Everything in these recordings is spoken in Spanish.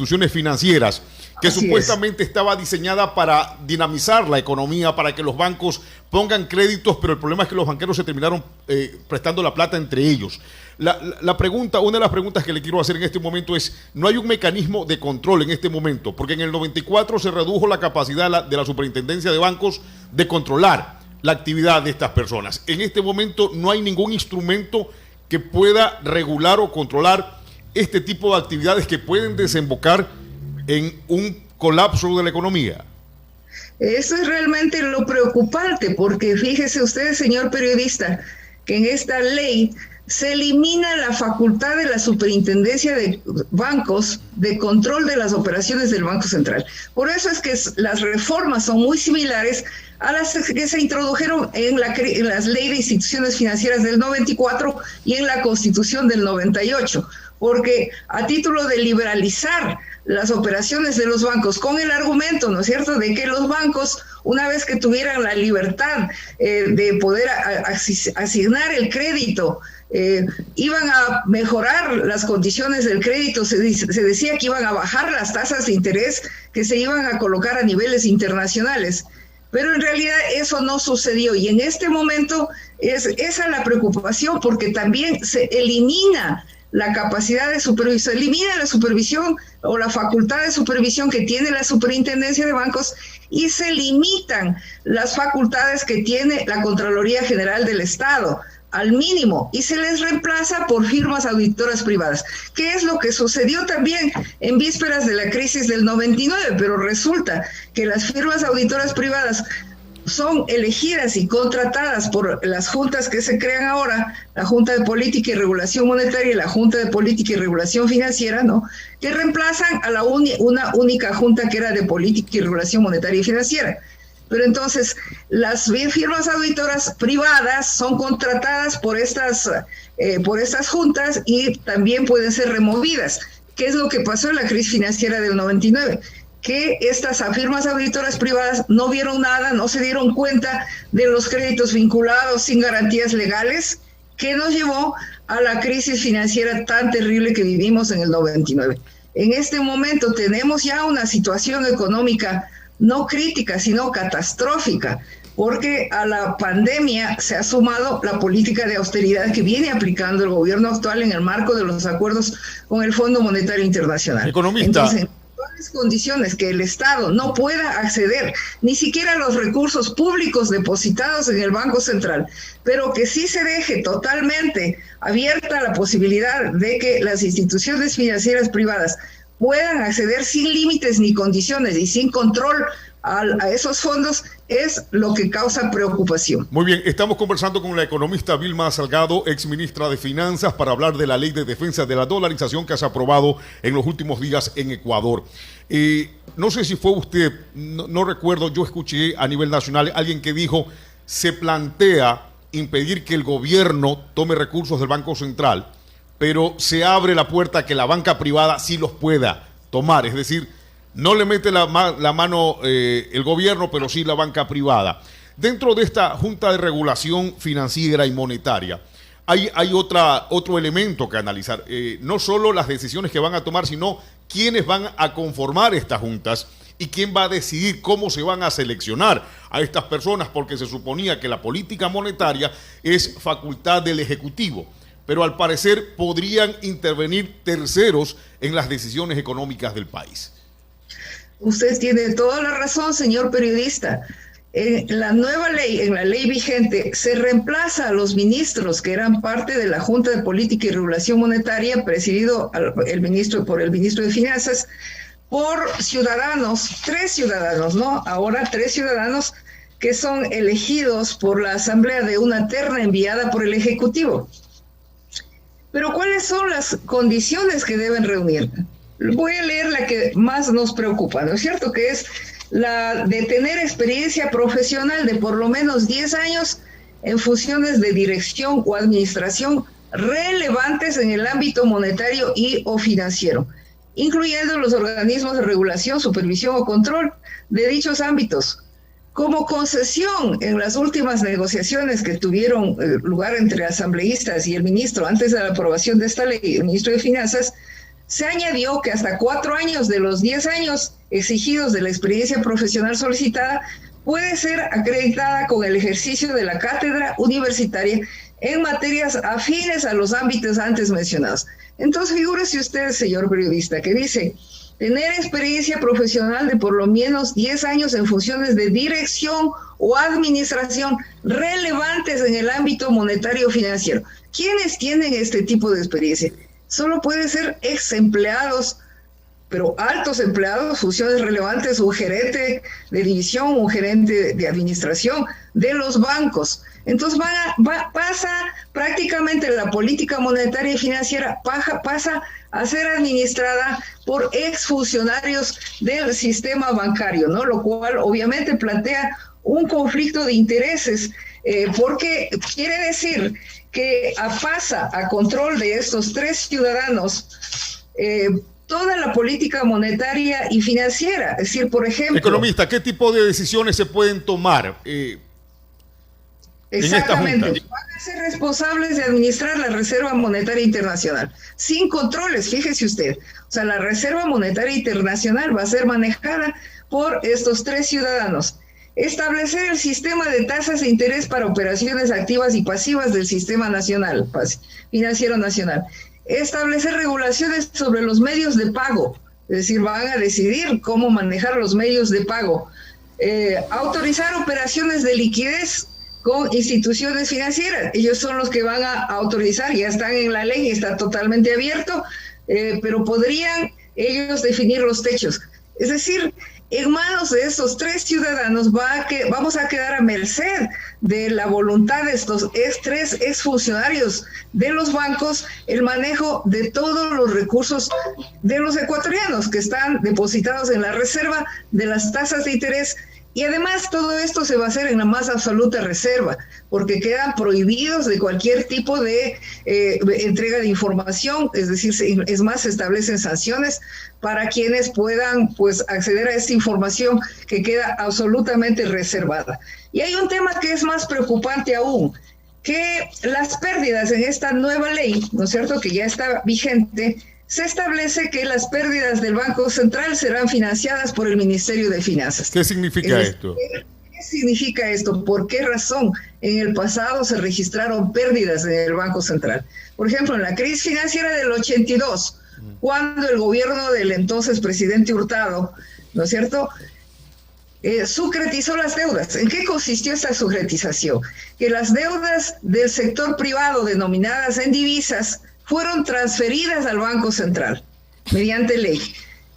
instituciones financieras, que Así supuestamente estaba diseñada para dinamizar la economía, para que los bancos pongan créditos, pero el problema es que los banqueros se terminaron prestando la plata entre ellos. La pregunta, una de las preguntas que le quiero hacer en este momento es, ¿no hay un mecanismo de control en este momento? Porque en el 94 se redujo la capacidad de la Superintendencia de Bancos de controlar la actividad de estas personas. En este momento no hay ningún instrumento que pueda regular o controlar este tipo de actividades que pueden desembocar en un colapso de la economía. Eso es realmente lo preocupante, porque fíjese usted, señor periodista, que en esta ley se elimina la facultad de la Superintendencia de Bancos de control de las operaciones del Banco Central. Por eso es que las reformas son muy similares a las que se introdujeron en las leyes de instituciones financieras del 94 y en la Constitución del 98, porque a título de liberalizar las operaciones de los bancos con el argumento, ¿no es cierto?, de que los bancos, una vez que tuvieran la libertad de poder asignar el crédito, iban a mejorar las condiciones del crédito. Se decía que iban a bajar las tasas de interés que se iban a colocar a niveles internacionales, pero en realidad eso no sucedió, y en este momento es esa la preocupación, porque también se elimina la capacidad de supervisión, elimina la supervisión o la facultad de supervisión que tiene la Superintendencia de Bancos, y se limitan las facultades que tiene la Contraloría General del Estado al mínimo, y se les reemplaza por firmas auditoras privadas, que es lo que sucedió también en vísperas de la crisis del 99, pero resulta que las firmas auditoras privadas son elegidas y contratadas por las juntas que se crean ahora, la Junta de Política y Regulación Monetaria y la Junta de Política y Regulación Financiera, ¿no?, que reemplazan a una única junta que era de Política y Regulación Monetaria y Financiera. Pero entonces las firmas auditoras privadas son contratadas por estas juntas y también pueden ser removidas. ¿Qué es lo que pasó en la crisis financiera del 99? Que estas firmas auditoras privadas no vieron nada, no se dieron cuenta de los créditos vinculados sin garantías legales, que nos llevó a la crisis financiera tan terrible que vivimos en el 99. En este momento tenemos ya una situación económica no crítica, sino catastrófica, porque a la pandemia se ha sumado la política de austeridad que viene aplicando el gobierno actual en el marco de los acuerdos con el Fondo Monetario Internacional. Economista. Entonces, en condiciones que el Estado no pueda acceder ni siquiera a los recursos públicos depositados en el Banco Central, pero que sí se deje totalmente abierta la posibilidad de que las instituciones financieras privadas puedan acceder sin límites ni condiciones y sin control a esos fondos, es lo que causa preocupación. Muy bien, estamos conversando con la economista Vilma Salgado, exministra de Finanzas, para hablar de la ley de defensa de la dolarización que se ha aprobado en los últimos días en Ecuador. No sé si fue usted, no recuerdo, yo escuché a nivel nacional alguien que dijo, se plantea impedir que el gobierno tome recursos del Banco Central, pero se abre la puerta a que la banca privada sí los pueda tomar, es decir, no le mete la mano el gobierno, pero sí la banca privada. Dentro de esta Junta de Regulación Financiera y Monetaria, hay otro elemento que analizar. No solo las decisiones que van a tomar, sino quiénes van a conformar estas juntas y quién va a decidir cómo se van a seleccionar a estas personas, porque se suponía que la política monetaria es facultad del Ejecutivo, pero al parecer podrían intervenir terceros en las decisiones económicas del país. Usted tiene toda la razón, señor periodista. En la nueva ley, en la ley vigente, se reemplaza a los ministros que eran parte de la Junta de Política y Regulación Monetaria, presidido por el ministro de Finanzas, por ciudadanos, 3 ciudadanos, ¿no? Ahora 3 ciudadanos que son elegidos por la Asamblea de una terna enviada por el Ejecutivo. Pero ¿cuáles son las condiciones que deben reunir? Voy a leer la que más nos preocupa, ¿no es cierto? Que es la de tener experiencia profesional de por lo menos 10 años en funciones de dirección o administración relevantes en el ámbito monetario y o financiero, incluyendo los organismos de regulación, supervisión o control de dichos ámbitos. Como concesión en las últimas negociaciones que tuvieron lugar entre asambleístas y el ministro antes de la aprobación de esta ley, el ministro de Finanzas, Se añadió que hasta 4 años de los 10 años exigidos de la experiencia profesional solicitada puede ser acreditada con el ejercicio de la cátedra universitaria en materias afines a los ámbitos antes mencionados. Entonces, figúrese usted, señor periodista, que dice tener experiencia profesional de por lo menos 10 años en funciones de dirección o administración relevantes en el ámbito monetario financiero. ¿Quiénes tienen este tipo de experiencia? Solo puede ser ex empleados, pero altos empleados, funciones relevantes, un gerente de división, un gerente de administración de los bancos. Entonces pasa prácticamente la política monetaria y financiera, pasa a ser administrada por exfuncionarios del sistema bancario, ¿no? Lo cual obviamente plantea un conflicto de intereses, porque quiere decir que pasa a control de estos 3 ciudadanos toda la política monetaria y financiera. Es decir, por ejemplo... Economista, ¿qué tipo de decisiones se pueden tomar? Exactamente, van a ser responsables de administrar la Reserva Monetaria Internacional, sin controles, fíjese usted. O sea, la Reserva Monetaria Internacional va a ser manejada por estos 3 ciudadanos. Establecer el sistema de tasas de interés para operaciones activas y pasivas del sistema nacional, financiero nacional. Establecer regulaciones sobre los medios de pago, es decir, van a decidir cómo manejar los medios de pago. Autorizar operaciones de liquidez con instituciones financieras. Ellos son los que van a autorizar, ya están en la ley, está totalmente abierto, pero podrían ellos definir los techos. Es decir, en manos de estos 3 ciudadanos vamos a quedar a merced de la voluntad de estos 3 exfuncionarios de los bancos, el manejo de todos los recursos de los ecuatorianos que están depositados en la reserva, de las tasas de interés. Y además todo esto se va a hacer en la más absoluta reserva, porque quedan prohibidos de cualquier tipo de entrega de información, es decir, es más, se establecen sanciones para quienes puedan pues acceder a esta información que queda absolutamente reservada. Y hay un tema que es más preocupante aún, que las pérdidas en esta nueva ley, ¿no es cierto?, que ya está vigente, se establece que las pérdidas del Banco Central serán financiadas por el Ministerio de Finanzas. ¿Qué significa esto? ¿Qué significa esto? ¿Por qué razón en el pasado se registraron pérdidas en el Banco Central? Por ejemplo, en la crisis financiera del 82, cuando el gobierno del entonces presidente Hurtado, ¿no es cierto?, sucretizó las deudas. ¿En qué consistió esta sucretización? Que las deudas del sector privado denominadas en divisas fueron transferidas al Banco Central mediante ley.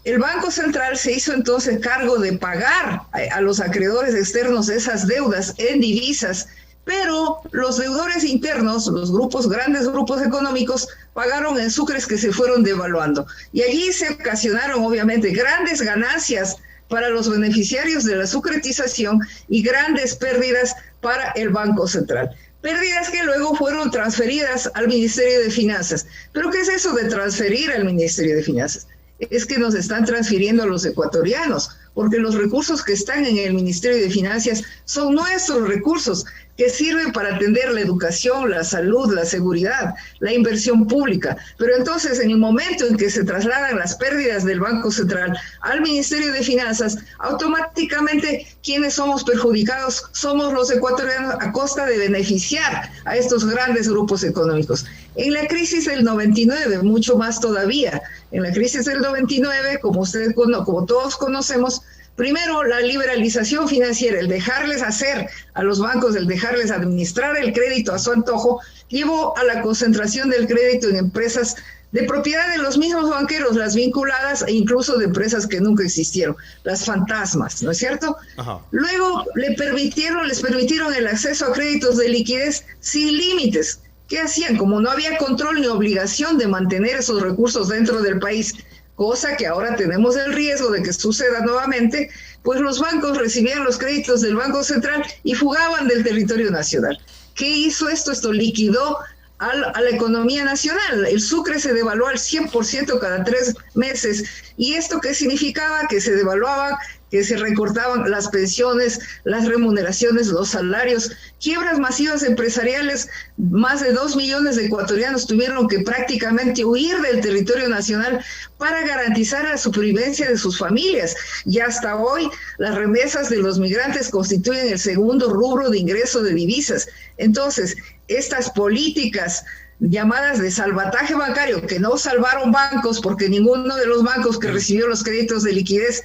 El Banco Central se hizo entonces cargo de pagar a los acreedores externos esas deudas en divisas, pero los deudores internos, los grandes grupos económicos, pagaron en sucres que se fueron devaluando. Y allí se ocasionaron obviamente grandes ganancias para los beneficiarios de la sucretización y grandes pérdidas para el Banco Central. Pérdidas que luego fueron transferidas al Ministerio de Finanzas. ¿Pero qué es eso de transferir al Ministerio de Finanzas? Es que nos están transfiriendo a los ecuatorianos, porque los recursos que están en el Ministerio de Finanzas son nuestros recursos, que sirven para atender la educación, la salud, la seguridad, la inversión pública. Pero entonces, en el momento en que se trasladan las pérdidas del Banco Central al Ministerio de Finanzas, automáticamente quienes somos perjudicados somos los ecuatorianos a costa de beneficiar a estos grandes grupos económicos. En la crisis del 99, mucho más todavía, en la crisis del 99, como todos conocemos, primero, la liberalización financiera, el dejarles hacer a los bancos, el dejarles administrar el crédito a su antojo, llevó a la concentración del crédito en empresas de propiedad de los mismos banqueros, las vinculadas e incluso de empresas que nunca existieron, las fantasmas, ¿no es cierto? Ajá. Luego les permitieron el acceso a créditos de liquidez sin límites. ¿Qué hacían? Como no había control ni obligación de mantener esos recursos dentro del país, cosa que ahora tenemos el riesgo de que suceda nuevamente, pues los bancos recibían los créditos del Banco Central y fugaban del territorio nacional. ¿Qué hizo esto? Esto liquidó a la economía nacional. El sucre se devaluó al 100% cada 3 meses. ¿Y esto qué significaba? Que se devaluaban que se recortaban las pensiones, las remuneraciones, los salarios, quiebras masivas empresariales. Más de 2 millones de ecuatorianos tuvieron que prácticamente huir del territorio nacional para garantizar la supervivencia de sus familias. Y hasta hoy las remesas de los migrantes constituyen el segundo rubro de ingreso de divisas. Entonces, estas políticas llamadas de salvataje bancario, que no salvaron bancos, porque ninguno de los bancos que recibió los créditos de liquidez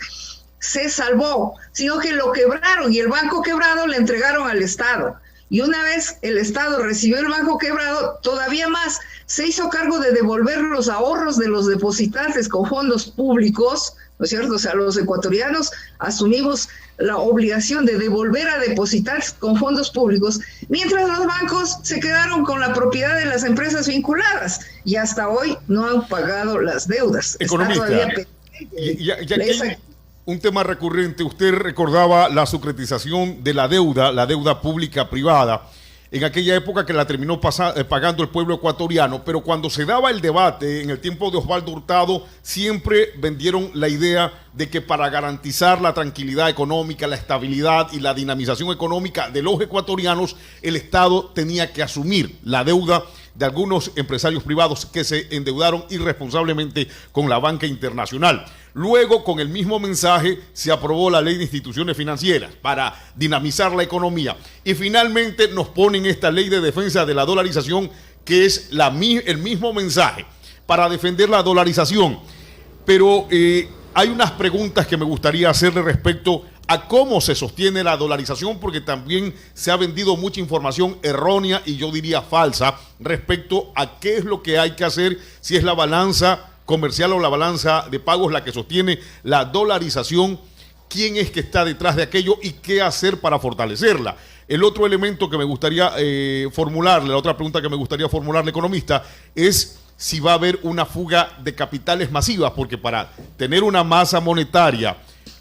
se salvó, sino que lo quebraron, y el banco quebrado le entregaron al Estado. Y una vez el Estado recibió el banco quebrado, todavía más se hizo cargo de devolver los ahorros de los depositantes con fondos públicos, ¿no es cierto? O sea, los ecuatorianos asumimos la obligación de devolver a depositantes con fondos públicos, mientras los bancos se quedaron con la propiedad de las empresas vinculadas y hasta hoy no han pagado las deudas. Economista, ya que un tema recurrente, usted recordaba la secretización de la deuda pública privada, en aquella época que la terminó pagando el pueblo ecuatoriano, pero cuando se daba el debate en el tiempo de Osvaldo Hurtado, siempre vendieron la idea de que para garantizar la tranquilidad económica, la estabilidad y la dinamización económica de los ecuatorianos, el Estado tenía que asumir la deuda de algunos empresarios privados que se endeudaron irresponsablemente con la banca internacional. Luego, con el mismo mensaje, se aprobó la ley de instituciones financieras para dinamizar la economía. Y finalmente nos ponen esta ley de defensa de la dolarización, que es el mismo mensaje para defender la dolarización. Pero hay unas preguntas que me gustaría hacerle respecto a cómo se sostiene la dolarización, porque también se ha vendido mucha información errónea y yo diría falsa respecto a qué es lo que hay que hacer, si es la balanza comercial o la balanza de pagos la que sostiene la dolarización, quién es que está detrás de aquello y qué hacer para fortalecerla. El otro elemento que me gustaría formularle, la otra pregunta que me gustaría formularle, economista, es si va a haber una fuga de capitales masivas, porque para tener una masa monetaria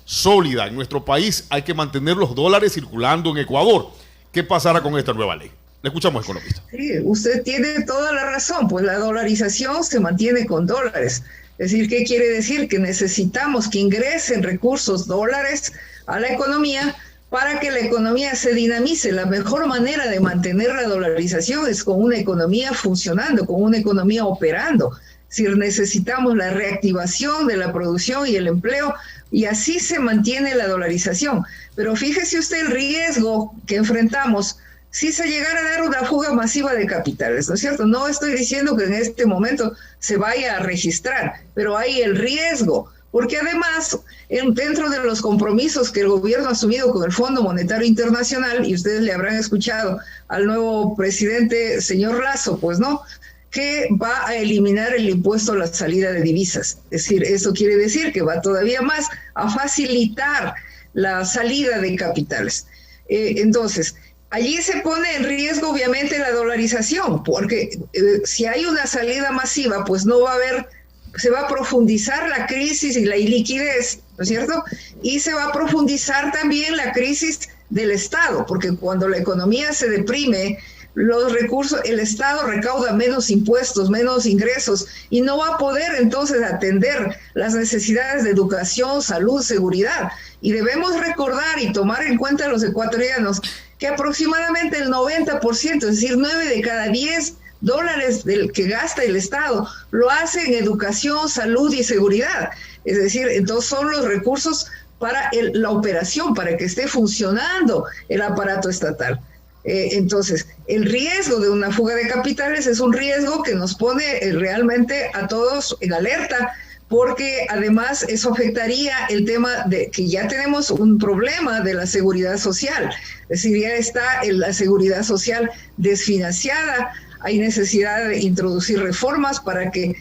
sólida en nuestro país hay que mantener los dólares circulando en Ecuador. ¿Qué pasará con esta nueva ley? Le escuchamos, economista. Sí, usted tiene toda la razón, pues la dolarización se mantiene con dólares. Es decir, ¿qué quiere decir? Que necesitamos que ingresen recursos dólares a la economía para que la economía se dinamice. La mejor manera de mantener la dolarización es con una economía funcionando, con una economía operando. Es decir, necesitamos la reactivación de la producción y el empleo, y así se mantiene la dolarización. Pero fíjese usted el riesgo que enfrentamos si se llegara a dar una fuga masiva de capitales, ¿no es cierto? No estoy diciendo que en este momento se vaya a registrar, pero hay el riesgo, porque además, dentro de los compromisos que el gobierno ha asumido con el Fondo Monetario Internacional, y ustedes le habrán escuchado al nuevo presidente, señor Lasso, pues no, que va a eliminar el impuesto a la salida de divisas. Es decir, eso quiere decir que va todavía más a facilitar la salida de capitales. Entonces, allí se pone en riesgo obviamente la dolarización, porque si hay una salida masiva, pues no va a haber, se va a profundizar la crisis y la iliquidez, ¿no es cierto? Y se va a profundizar también la crisis del Estado, porque cuando la economía se deprime, los recursos, el Estado recauda menos impuestos, menos ingresos, y no va a poder entonces atender las necesidades de educación, salud, seguridad. Y debemos recordar y tomar en cuenta a los ecuatorianos que aproximadamente el 90%, es decir, 9 de cada 10 dólares del que gasta el Estado, lo hace en educación, salud y seguridad. Es decir, entonces son los recursos para la operación, para que esté funcionando el aparato estatal. Entonces, el riesgo de una fuga de capitales es un riesgo que nos pone realmente a todos en alerta, porque además eso afectaría el tema de que ya tenemos un problema de la seguridad social. Es decir, ya está la seguridad social desfinanciada, hay necesidad de introducir reformas para que,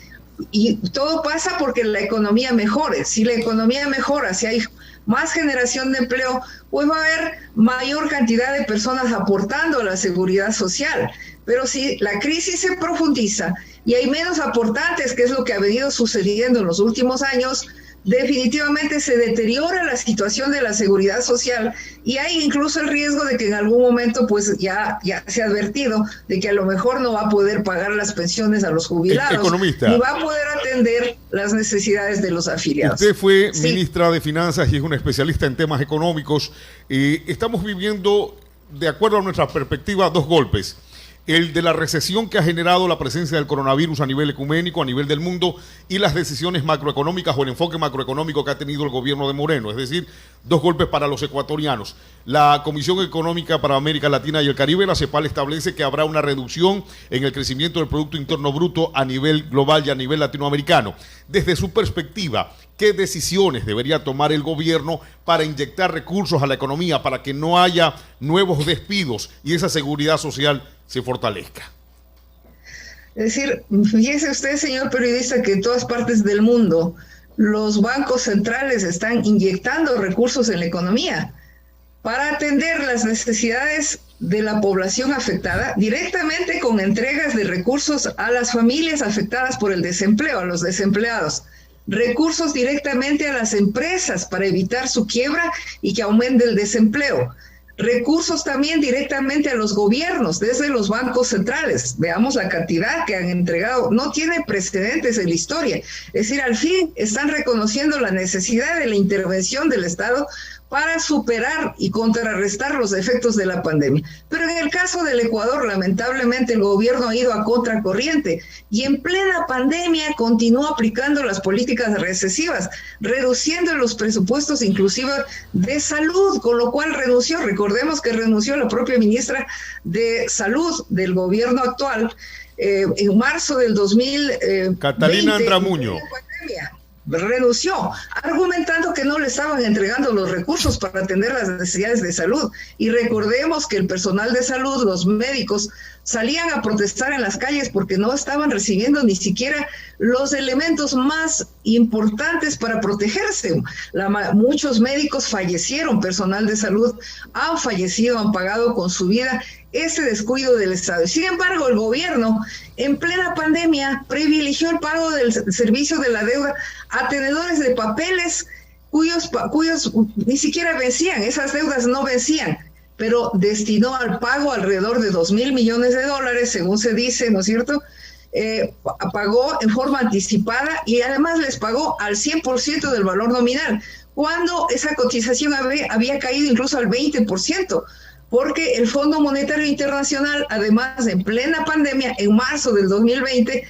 y todo pasa porque la economía mejore. Si la economía mejora, si hay más generación de empleo, pues va a haber mayor cantidad de personas aportando a la seguridad social. Pero si la crisis se profundiza y hay menos aportantes, que es lo que ha venido sucediendo en los últimos años, definitivamente se deteriora la situación de la seguridad social y hay incluso el riesgo de que en algún momento pues ya se ha advertido de que a lo mejor no va a poder pagar las pensiones a los jubilados, economista, ni va a poder atender las necesidades de los afiliados. Usted fue ministra de Finanzas y es una especialista en temas económicos. Estamos viviendo, de acuerdo a nuestra perspectiva, dos golpes. El de la recesión que ha generado la presencia del coronavirus a nivel ecuménico, a nivel del mundo, y las decisiones macroeconómicas o el enfoque macroeconómico que ha tenido el gobierno de Moreno, es decir, dos golpes para los ecuatorianos. La Comisión Económica para América Latina y el Caribe, la CEPAL, establece que habrá una reducción en el crecimiento del Producto Interno Bruto a nivel global y a nivel latinoamericano. Desde su perspectiva, ¿qué decisiones debería tomar el gobierno para inyectar recursos a la economía, para que no haya nuevos despidos y esa seguridad social se fortalezca? Es decir, fíjese usted, señor periodista, que en todas partes del mundo los bancos centrales están inyectando recursos en la economía para atender las necesidades de la población afectada, directamente con entregas de recursos a las familias afectadas por el desempleo, a los desempleados. Recursos directamente a las empresas para evitar su quiebra y que aumente el desempleo. Recursos también directamente a los gobiernos, desde los bancos centrales. Veamos la cantidad que han entregado. No tiene precedentes en la historia. Es decir, al fin están reconociendo la necesidad de la intervención del Estado para superar y contrarrestar los efectos de la pandemia. Pero en el caso del Ecuador, lamentablemente, el gobierno ha ido a contracorriente y en plena pandemia continuó aplicando las políticas recesivas, reduciendo los presupuestos inclusive de salud, con lo cual renunció. Recordemos que renunció la propia ministra de Salud del gobierno actual en marzo del 2020. Catalina Andramuño. Renunció, argumentando que no le estaban entregando los recursos para atender las necesidades de salud. Y recordemos que el personal de salud, los médicos, salían a protestar en las calles porque no estaban recibiendo ni siquiera los elementos más importantes para protegerse. Muchos médicos fallecieron, personal de salud han fallecido, han pagado con su vida ese descuido del Estado. Sin embargo, el gobierno, en plena pandemia, privilegió el pago del servicio de la deuda a tenedores de papeles cuyos ni siquiera vencían, esas deudas no vencían, pero destinó al pago alrededor de $2,000 millones, según se dice, ¿no es cierto? Pagó en forma anticipada y además les pagó al 100% del valor nominal, cuando esa cotización había caído incluso al 20%. Porque el Fondo Monetario Internacional, además, en plena pandemia, en marzo del 2020,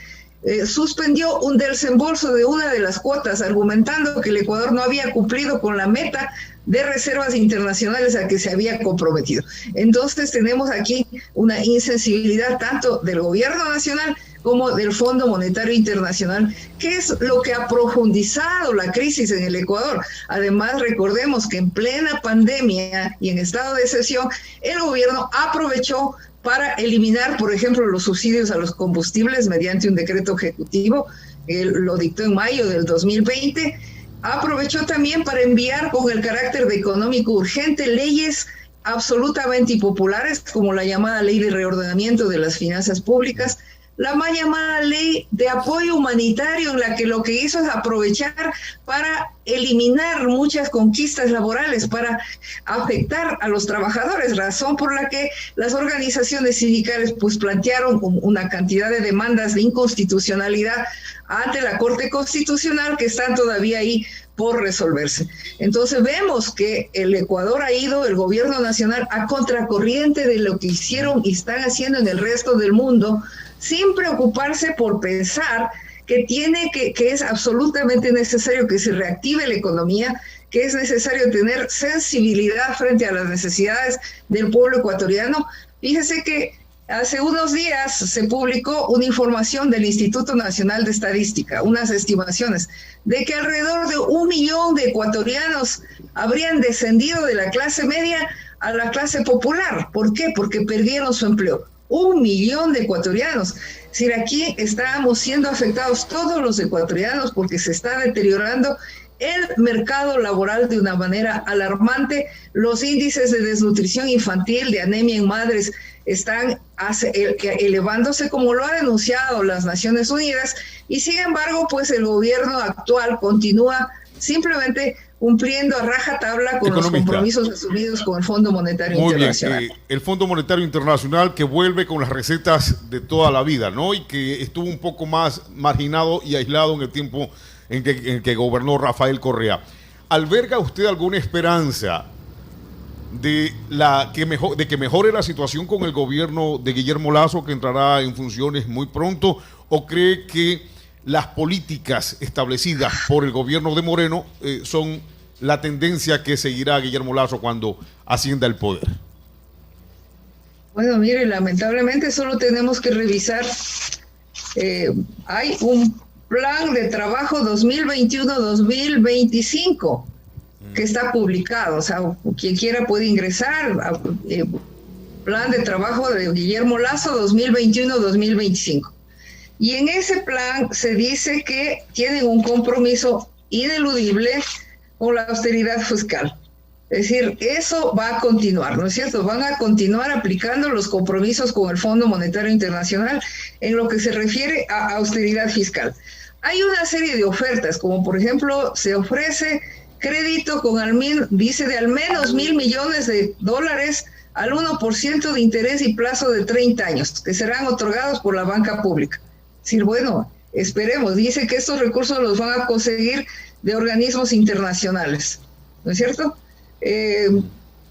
suspendió un desembolso de una de las cuotas, argumentando que el Ecuador no había cumplido con la meta de reservas internacionales a que se había comprometido. Entonces tenemos aquí una insensibilidad tanto del gobierno nacional como del Fondo Monetario Internacional, que es lo que ha profundizado la crisis en el Ecuador. Además, recordemos que en plena pandemia y en estado de excepción, el gobierno aprovechó para eliminar, por ejemplo, los subsidios a los combustibles mediante un decreto ejecutivo, lo dictó en mayo del 2020, aprovechó también para enviar con el carácter de económico urgente leyes absolutamente impopulares, como la llamada Ley de Reordenamiento de las Finanzas Públicas, la mal llamada Ley de Apoyo Humanitario, en la que lo que hizo es aprovechar para eliminar muchas conquistas laborales, para afectar a los trabajadores, razón por la que las organizaciones sindicales pues plantearon una cantidad de demandas de inconstitucionalidad ante la Corte Constitucional que están todavía ahí por resolverse. Entonces vemos que el Ecuador ha ido, el gobierno nacional, a contracorriente de lo que hicieron y están haciendo en el resto del mundo, sin preocuparse por pensar que es absolutamente necesario que se reactive la economía, que es necesario tener sensibilidad frente a las necesidades del pueblo ecuatoriano. Fíjese que hace unos días se publicó una información del Instituto Nacional de Estadística, unas estimaciones de que alrededor de 1 millón de ecuatorianos habrían descendido de la clase media a la clase popular. ¿Por qué? Porque perdieron su empleo. 1 millón de ecuatorianos. Es decir, aquí estamos siendo afectados todos los ecuatorianos porque se está deteriorando el mercado laboral de una manera alarmante. Los índices de desnutrición infantil, de anemia en madres, están elevándose, como lo ha denunciado las Naciones Unidas, y sin embargo, pues el gobierno actual continúa simplemente cumpliendo a rajatabla con los compromisos asumidos con el Fondo Monetario Internacional. Muy bien, el Fondo Monetario Internacional que vuelve con las recetas de toda la vida, ¿no? Y que estuvo un poco más marginado y aislado en el tiempo en que gobernó Rafael Correa. ¿Alberga usted alguna esperanza de que mejore la situación con el gobierno de Guillermo Lasso, que entrará en funciones muy pronto, o cree que las políticas establecidas por el gobierno de Moreno son la tendencia que seguirá Guillermo Lasso cuando ascienda al poder? Bueno, mire, lamentablemente solo tenemos que revisar, hay un plan de trabajo 2021-2025 que está publicado, o sea, quien quiera puede ingresar a plan de trabajo de Guillermo Lasso 2021-2025. Y en ese plan se dice que tienen un compromiso ineludible con la austeridad fiscal. Es decir, eso va a continuar, ¿no es cierto? Van a continuar aplicando los compromisos con el Fondo Monetario Internacional en lo que se refiere a austeridad fiscal. Hay una serie de ofertas, como por ejemplo, se ofrece crédito con dice de al menos $1,000 millones al 1% de interés y plazo de 30 años, que serán otorgados por la banca pública. Es decir, bueno, esperemos, dice que estos recursos los van a conseguir de organismos internacionales, ¿no es cierto?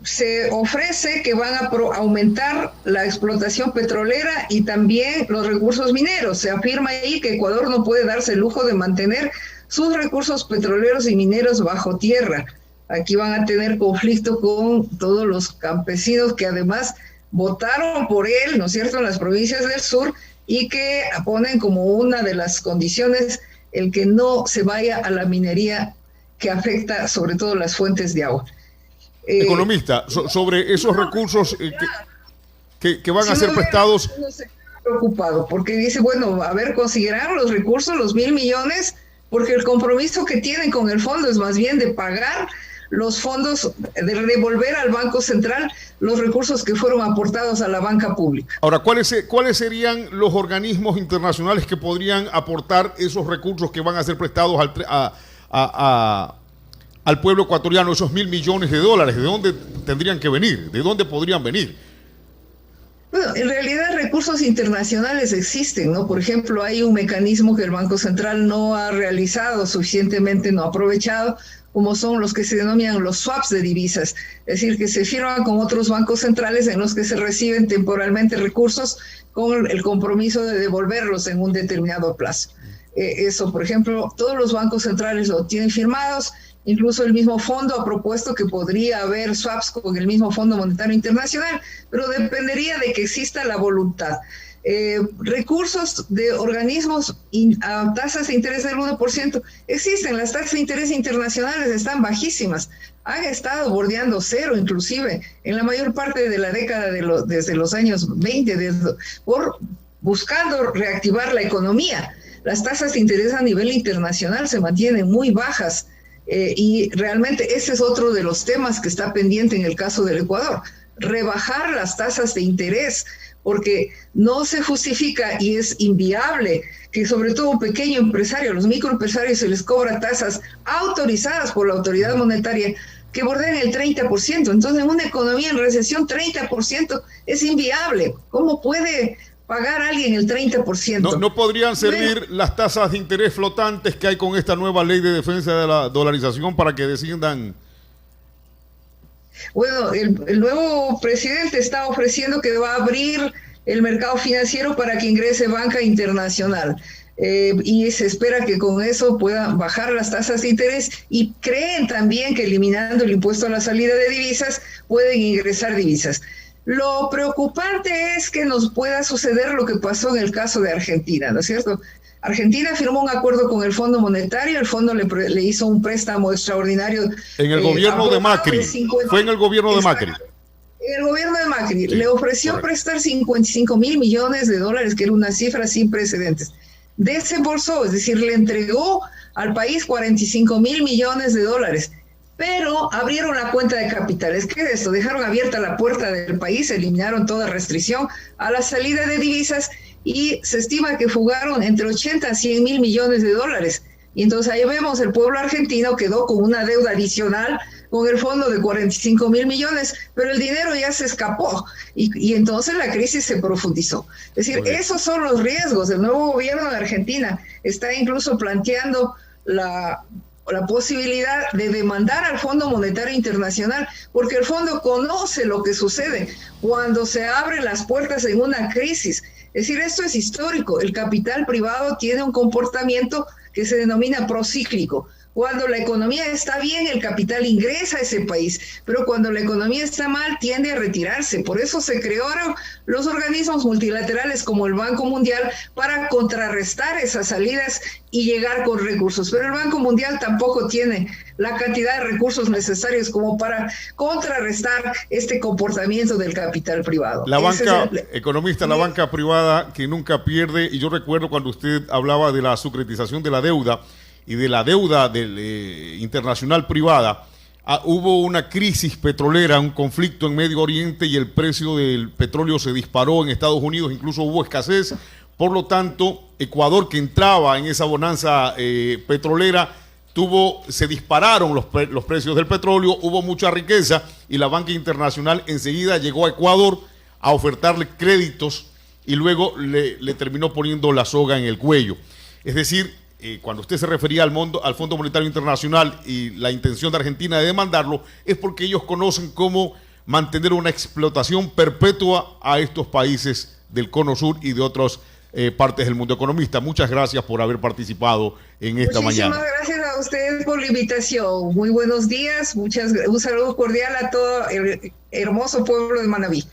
Se ofrece que van a aumentar la explotación petrolera y también los recursos mineros. Se afirma ahí que Ecuador no puede darse el lujo de mantener sus recursos petroleros y mineros bajo tierra. Aquí van a tener conflicto con todos los campesinos que además votaron por él, ¿no es cierto?, en las provincias del sur, y que ponen como una de las condiciones el que no se vaya a la minería que afecta sobre todo las fuentes de agua. Economista, sobre esos recursos que van a ser prestados... No se preocupado, porque dice, bueno, a ver, conseguirán los recursos, los $1,000 millones, porque el compromiso que tienen con el fondo es más bien de pagar los fondos, de devolver al Banco Central los recursos que fueron aportados a la banca pública. Ahora, ¿cuáles serían los organismos internacionales que podrían aportar esos recursos que van a ser prestados al pueblo ecuatoriano, esos $1,000 millones? ¿De dónde tendrían que venir? ¿De dónde podrían venir? Bueno, en realidad recursos internacionales existen, ¿no? Por ejemplo, hay un mecanismo que el Banco Central no ha realizado suficientemente, no ha aprovechado, como son los que se denominan los swaps de divisas, es decir, que se firman con otros bancos centrales en los que se reciben temporalmente recursos con el compromiso de devolverlos en un determinado plazo. Eso, por ejemplo, todos los bancos centrales lo tienen firmados. Incluso el mismo fondo ha propuesto que podría haber swaps con el mismo Fondo Monetario Internacional, pero dependería de que exista la voluntad. Recursos de organismos a tasas de interés del 1%, existen, las tasas de interés internacionales están bajísimas, han estado bordeando cero inclusive en la mayor parte de la década desde los años 20, buscando reactivar la economía. Las tasas de interés a nivel internacional se mantienen muy bajas. Y realmente ese es otro de los temas que está pendiente en el caso del Ecuador, rebajar las tasas de interés, porque no se justifica y es inviable que sobre todo un pequeño empresario, los microempresarios, se les cobra tasas autorizadas por la autoridad monetaria que bordean el 30%. Entonces, en una economía en recesión, 30% es inviable. ¿Cómo puede pagar a alguien el 30%? ¿No podrían servir las tasas de interés flotantes que hay con esta nueva ley de defensa de la dolarización para que desciendan? Bueno, el nuevo presidente está ofreciendo que va a abrir el mercado financiero para que ingrese banca internacional. Y se espera que con eso puedan bajar las tasas de interés, y creen también que eliminando el impuesto a la salida de divisas pueden ingresar divisas. Lo preocupante es que nos pueda suceder lo que pasó en el caso de Argentina, ¿no es cierto? Argentina firmó un acuerdo con el Fondo Monetario, el fondo le hizo un préstamo extraordinario. En el gobierno de Macri, fue en el gobierno de Macri. En el gobierno de Macri, sí, le ofreció prestar $55,000 millones, que era una cifra sin precedentes. Desembolsó, es decir, le entregó al país $45,000 millones, pero abrieron la cuenta de capitales. ¿Qué es esto? Dejaron abierta la puerta del país, eliminaron toda restricción a la salida de divisas y se estima que fugaron entre 80 a 100 mil millones de dólares. Y entonces ahí vemos el pueblo argentino quedó con una deuda adicional con el fondo de 45.000 millones, pero el dinero ya se escapó y entonces la crisis se profundizó. Es decir, esos son los riesgos. El nuevo gobierno de Argentina está incluso planteando la posibilidad de demandar al Fondo Monetario Internacional, porque el fondo conoce lo que sucede cuando se abren las puertas en una crisis. Es decir, esto es histórico. El capital privado tiene un comportamiento que se denomina procíclico. Cuando la economía está bien, el capital ingresa a ese país, pero cuando la economía está mal, tiende a retirarse. Por eso se crearon los organismos multilaterales como el Banco Mundial para contrarrestar esas salidas y llegar con recursos. Pero el Banco Mundial tampoco tiene la cantidad de recursos necesarios como para contrarrestar este comportamiento del capital privado. La banca, economista, la banca privada que nunca pierde, y yo recuerdo cuando usted hablaba de la securitización de la deuda, y de la deuda internacional privada, hubo una crisis petrolera, un conflicto en Medio Oriente y el precio del petróleo se disparó en Estados Unidos, incluso hubo escasez. Por lo tanto, Ecuador, que entraba en esa bonanza petrolera, se dispararon los precios del petróleo, hubo mucha riqueza y la banca internacional enseguida llegó a Ecuador a ofertarle créditos y luego le terminó poniendo la soga en el cuello. Es decir, cuando usted se refería al Fondo Monetario Internacional y la intención de Argentina de demandarlo, es porque ellos conocen cómo mantener una explotación perpetua a estos países del Cono Sur y de otras partes del mundo. Economista, muchas gracias por haber participado en esta mañana. Muchísimas gracias a ustedes por la invitación. Muy buenos días, un saludo cordial a todo el hermoso pueblo de Manabí.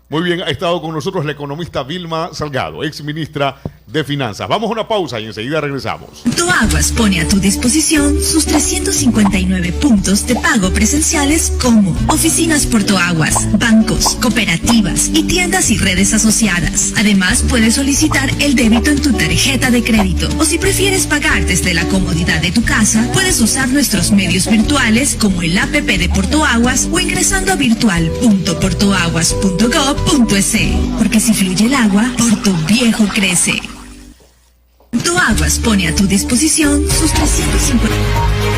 Muy bien, ha estado con nosotros la economista Vilma Salgado, ex ministra de Finanzas. Vamos a una pausa y enseguida regresamos. Portoaguas pone a tu disposición sus 359 puntos de pago presenciales como oficinas Portoaguas, bancos, cooperativas y tiendas y redes asociadas. Además, puedes solicitar el débito en tu tarjeta de crédito o si prefieres pagar desde la comodidad de tu casa, puedes usar nuestros medios virtuales como el app de Portoaguas o ingresando a virtual.portoaguas.gov.es, porque si fluye el agua, Porto Viejo crece. Portoaguas pone a tu disposición sus 350...